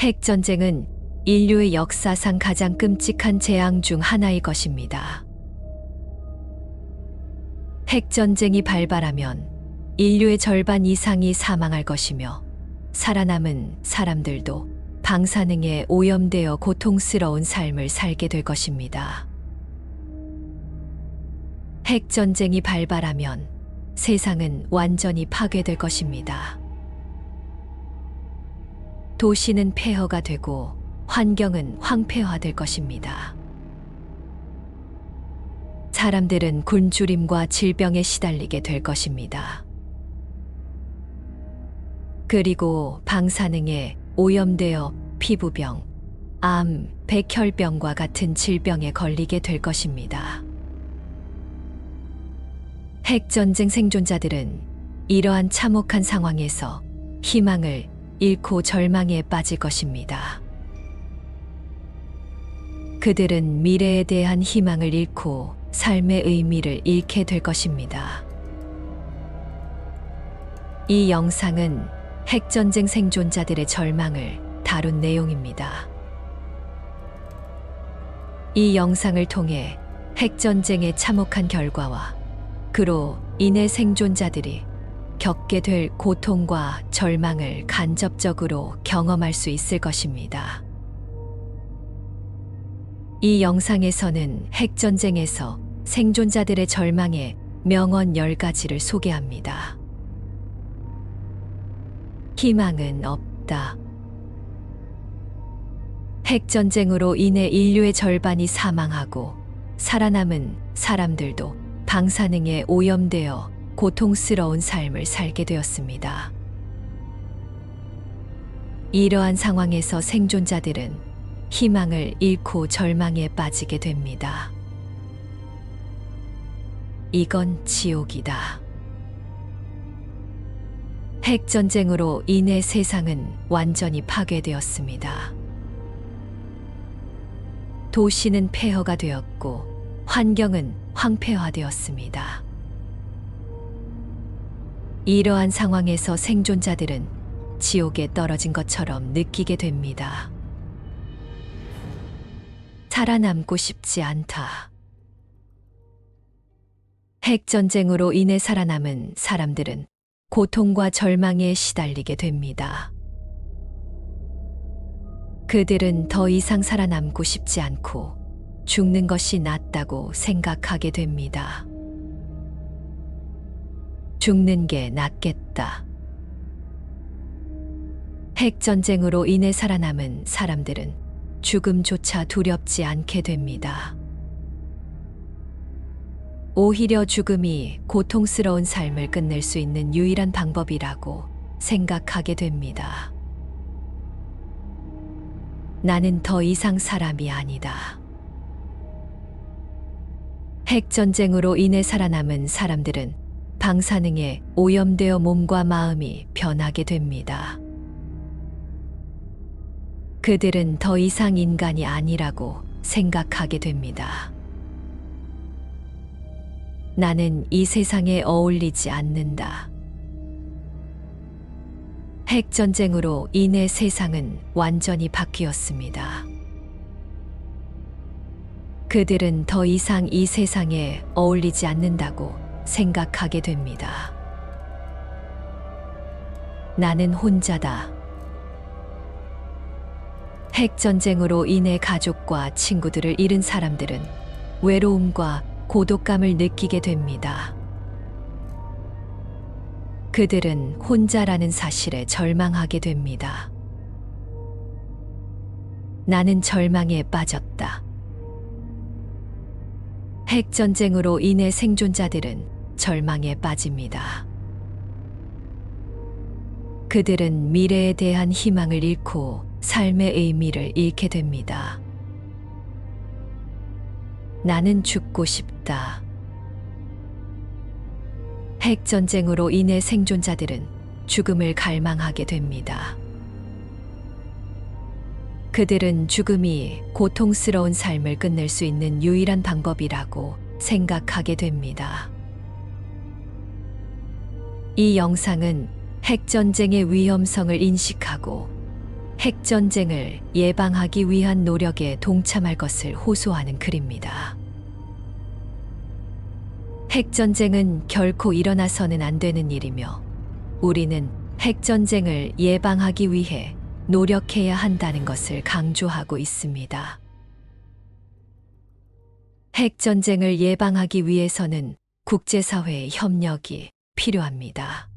핵전쟁은 인류의 역사상 가장 끔찍한 재앙 중 하나일 것입니다. 핵전쟁이 발발하면 인류의 절반 이상이 사망할 것이며 살아남은 사람들도 방사능에 오염되어 고통스러운 삶을 살게 될 것입니다. 핵전쟁이 발발하면 세상은 완전히 파괴될 것입니다. 도시는 폐허가 되고 환경은 황폐화될 것입니다. 사람들은 굶주림과 질병에 시달리게 될 것입니다. 그리고 방사능에 오염되어 피부병, 암, 백혈병과 같은 질병에 걸리게 될 것입니다. 핵전쟁 생존자들은 이러한 참혹한 상황에서 희망을 잃고 절망에 빠질 것입니다. 그들은 미래에 대한 희망을 잃고 삶의 의미를 잃게 될 것입니다. 이 영상은 핵전쟁 생존자들의 절망을 다룬 내용입니다. 이 영상을 통해 핵전쟁의 참혹한 결과와 그로 인해 생존자들이 겪게 될 고통과 절망을 간접적으로 경험할 수 있을 것입니다. 이 영상에서는 핵전쟁에서 생존자들의 절망의 명언 10가지를 소개합니다. 희망은 없다. 핵전쟁으로 인해 인류의 절반이 사망하고 살아남은 사람들도 방사능에 오염되어 고통스러운 삶을 살게 되었습니다. 이러한 상황에서 생존자들은 희망을 잃고 절망에 빠지게 됩니다. 이건 지옥이다. 핵전쟁으로 인해 세상은 완전히 파괴되었습니다. 도시는 폐허가 되었고 환경은 황폐화되었습니다. 이러한 상황에서 생존자들은 지옥에 떨어진 것처럼 느끼게 됩니다. 살아남고 싶지 않다. 핵전쟁으로 인해 살아남은 사람들은 고통과 절망에 시달리게 됩니다. 그들은 더 이상 살아남고 싶지 않고 죽는 것이 낫다고 생각하게 됩니다. 죽는 게 낫겠다. 핵전쟁으로 인해 살아남은 사람들은 죽음조차 두렵지 않게 됩니다. 오히려 죽음이 고통스러운 삶을 끝낼 수 있는 유일한 방법이라고 생각하게 됩니다. 나는 더 이상 사람이 아니다. 핵전쟁으로 인해 살아남은 사람들은 방사능에 오염되어 몸과 마음이 변하게 됩니다. 그들은 더 이상 인간이 아니라고 생각하게 됩니다. 나는 이 세상에 어울리지 않는다. 핵전쟁으로 인해 세상은 완전히 바뀌었습니다. 그들은 더 이상 이 세상에 어울리지 않는다고 생각하게 됩니다. 나는 혼자다. 핵전쟁으로 인해 가족과 친구들을 잃은 사람들은 외로움과 고독감을 느끼게 됩니다. 그들은 혼자라는 사실에 절망하게 됩니다. 나는 절망에 빠졌다. 핵전쟁으로 인해 생존자들은 절망에 빠집니다. 그들은 미래에 대한 희망을 잃고 삶의 의미를 잃게 됩니다. 나는 죽고 싶다. 핵전쟁으로 인해 생존자들은 죽음을 갈망하게 됩니다. 그들은 죽음이 고통스러운 삶을 끝낼 수 있는 유일한 방법이라고 생각하게 됩니다. 이 영상은 핵전쟁의 위험성을 인식하고 핵전쟁을 예방하기 위한 노력에 동참할 것을 호소하는 글입니다. 핵전쟁은 결코 일어나서는 안 되는 일이며 우리는 핵전쟁을 예방하기 위해 노력해야 한다는 것을 강조하고 있습니다. 핵전쟁을 예방하기 위해서는 국제사회의 협력이 필요합니다.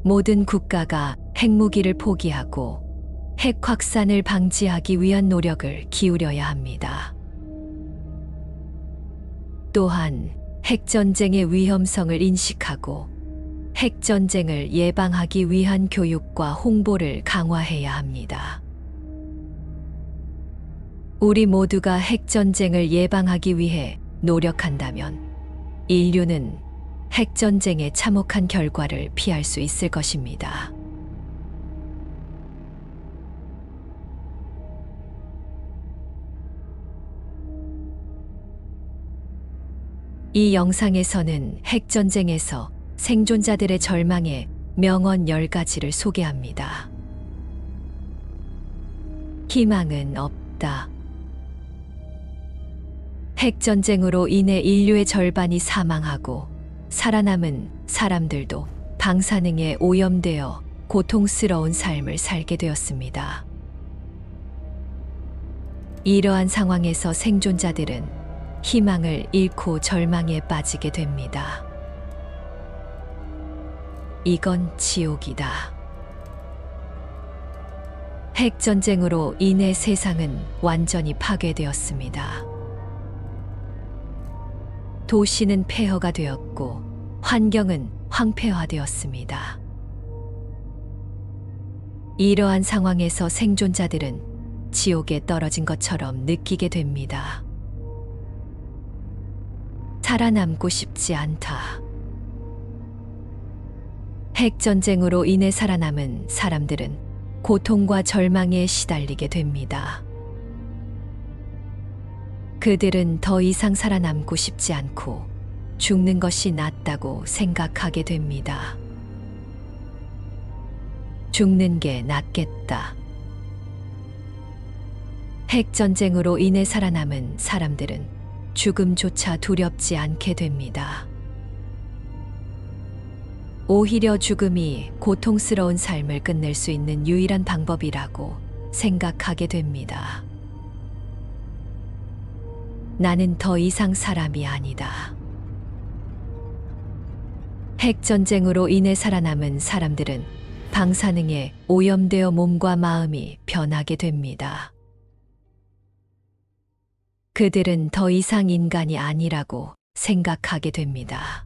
모든 국가가 핵무기를 포기하고 핵 확산을 방지하기 위한 노력을 기울여야 합니다. 또한 핵전쟁의 위험성을 인식하고 핵전쟁을 예방하기 위한 교육과 홍보를 강화해야 합니다. 우리 모두가 핵전쟁을 예방하기 위해 노력한다면 인류는 핵전쟁의 참혹한 결과를 피할 수 있을 것입니다. 이 영상에서는 핵전쟁에서 생존자들의 절망의 명언 10가지를 소개합니다. 희망은 없다. 핵전쟁으로 인해 인류의 절반이 사망하고 살아남은 사람들도 방사능에 오염되어 고통스러운 삶을 살게 되었습니다. 이러한 상황에서 생존자들은 희망을 잃고 절망에 빠지게 됩니다. 이건 지옥이다. 핵전쟁으로 인해 세상은 완전히 파괴되었습니다. 도시는 폐허가 되었고 환경은 황폐화되었습니다. 이러한 상황에서 생존자들은 지옥에 떨어진 것처럼 느끼게 됩니다. 살아남고 싶지 않다. 핵전쟁으로 인해 살아남은 사람들은 고통과 절망에 시달리게 됩니다. 그들은 더 이상 살아남고 싶지 않고 죽는 것이 낫다고 생각하게 됩니다. 죽는 게 낫겠다. 핵전쟁으로 인해 살아남은 사람들은 죽음조차 두렵지 않게 됩니다. 오히려 죽음이 고통스러운 삶을 끝낼 수 있는 유일한 방법이라고 생각하게 됩니다. 나는 더 이상 사람이 아니다. 핵전쟁으로 인해 살아남은 사람들은 방사능에 오염되어 몸과 마음이 변하게 됩니다. 그들은 더 이상 인간이 아니라고 생각하게 됩니다.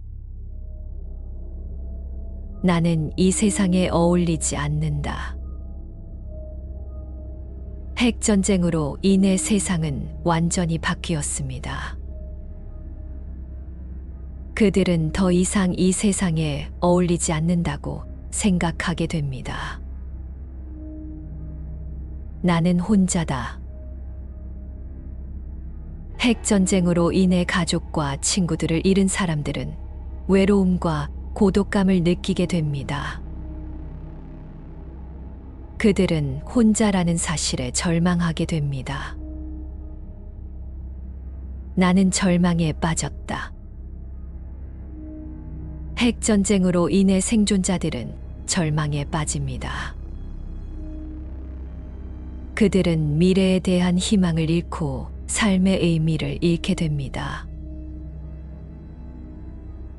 나는 이 세상에 어울리지 않는다. 핵전쟁으로 인해 세상은 완전히 바뀌었습니다. 그들은 더 이상 이 세상에 어울리지 않는다고 생각하게 됩니다. 나는 혼자다. 핵전쟁으로 인해 가족과 친구들을 잃은 사람들은 외로움과 고독감을 느끼게 됩니다. 그들은 혼자라는 사실에 절망하게 됩니다. 나는 절망에 빠졌다. 핵전쟁으로 인해 생존자들은 절망에 빠집니다. 그들은 미래에 대한 희망을 잃고 삶의 의미를 잃게 됩니다.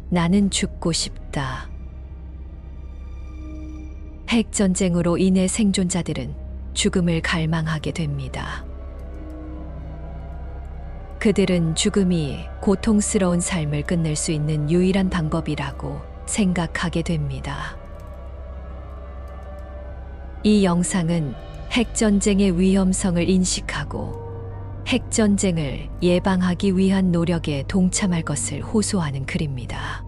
나는 죽고 싶다. 핵전쟁으로 인해 생존자들은 죽음을 갈망하게 됩니다. 그들은 죽음이 고통스러운 삶을 끝낼 수 있는 유일한 방법이라고 생각하게 됩니다. 이 영상은 핵전쟁의 위험성을 인식하고 핵전쟁을 예방하기 위한 노력에 동참할 것을 호소하는 글입니다.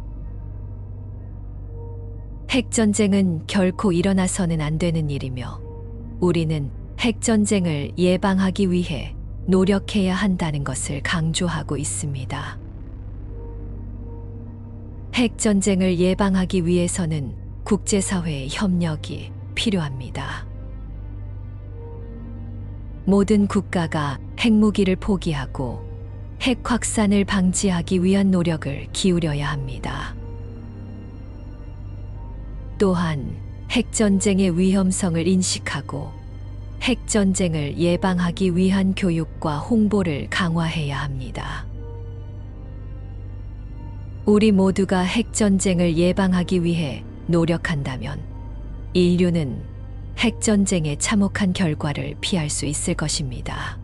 핵전쟁은 결코 일어나서는 안 되는 일이며 우리는 핵전쟁을 예방하기 위해 노력해야 한다는 것을 강조하고 있습니다. 핵전쟁을 예방하기 위해서는 국제사회의 협력이 필요합니다. 모든 국가가 핵무기를 포기하고 핵 확산을 방지하기 위한 노력을 기울여야 합니다. 또한 핵전쟁의 위험성을 인식하고 핵전쟁을 예방하기 위한 교육과 홍보를 강화해야 합니다. 우리 모두가 핵전쟁을 예방하기 위해 노력한다면 인류는 핵전쟁의 참혹한 결과를 피할 수 있을 것입니다.